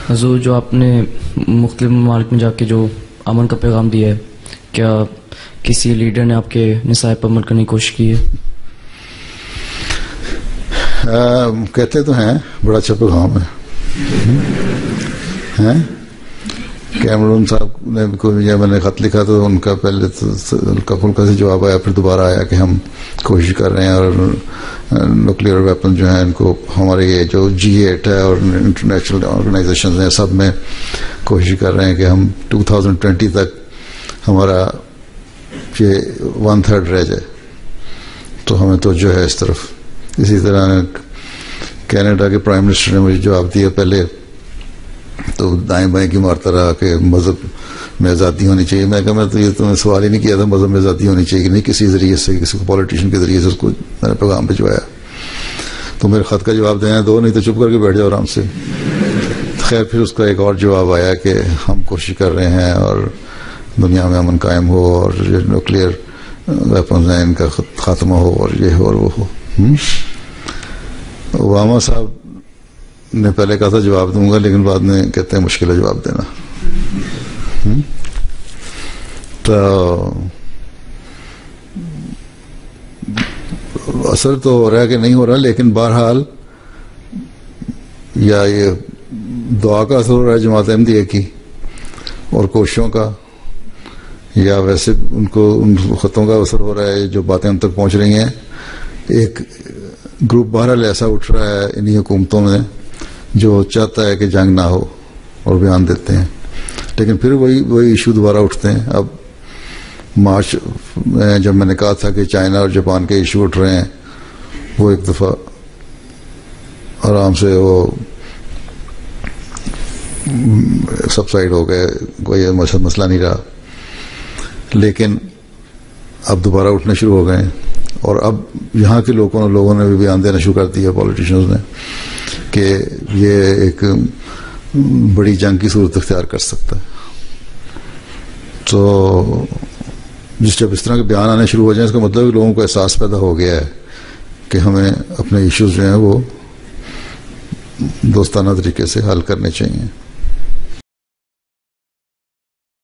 हजूर, जो आपने मुख्तलिफ ममालिक में जाके जो अमन का पैगाम दिया है, क्या किसी लीडर ने आपके निसाय पर अमल करने की कोशिश की है? कहते तो हैं बड़ा अच्छा पैगाम है। कैमरून साहब ने को जब मैंने ख़त लिखा तो उनका पहले तो हल्का फुल्का से जवाब आया, फिर दोबारा आया कि हम कोशिश कर रहे हैं और न्यूक्लियर वेपन जो है इनको हमारे ये जो G8 है और इंटरनेशनल ऑर्गेनाइजेशन हैं सब में कोशिश कर रहे हैं कि हम 2020 तक हमारा ये 1/3 रह जाए। तो हमें तो जो है इस तरफ। इसी तरह कनाडा के प्राइम मिनिस्टर ने मुझे जवाब दिया पहले तो दाएं बाएं की मारता रहा कि मज़हब में आज़ादी होनी चाहिए। मैं कहा मैं तो ये तुम्हें सवाल ही नहीं किया था मज़हब में आज़ादी होनी चाहिए कि नहीं, किसी ज़रिए से किसी को पॉलिटिशियन के ज़रिए से उसको मैंने पैगाम भिजवाया। तो मेरे ख़त का जवाब देना दो, नहीं तो चुप करके बैठ जाओ आराम से। खैर फिर उसका एक और जवाब आया कि हम कोशिश कर रहे हैं और दुनिया में अमन कायम हो और जो न्यूक्लियर वेपन्स हैं इनका ख़ात्मा हो और ये हो और वो हो। ओबामा साहब ने पहले कहा था जवाब दूंगा, लेकिन बाद में कहते हैं मुश्किल है जवाब देना। तो असर तो हो रहा है कि नहीं हो रहा, लेकिन बहरहाल या ये दुआ का असर हो रहा है जमात अहमदिया की और कोशिशों का, या वैसे उनको उन खतों का असर हो रहा है जो बातें हम तक पहुंच रही हैं। एक ग्रुप बहरहाल ऐसा उठ रहा है इन्हीं हुकूमतों में जो चाहता है कि जंग ना हो और बयान देते हैं, लेकिन फिर वही इशू दोबारा उठते हैं। अब मार्च में जब मैंने कहा था कि चाइना और जापान के इशू उठ रहे हैं, वो एक दफ़ा आराम से वो सबसाइड हो गए, कोई मसला नहीं रहा। लेकिन अब दोबारा उठने शुरू हो गए और अब यहाँ के लोगों ने भी बयान देना शुरू कर दिया, पॉलिटिशियंस ने, कि ये एक बड़ी जंग की सूरत अख्तियार कर सकता है। तो जब इस तरह के बयान आने शुरू हो जाए, इसका मतलब लोगों को एहसास पैदा हो गया है कि हमें अपने इश्यूज जो हैं वो दोस्ताना तरीके से हल करने चाहिए।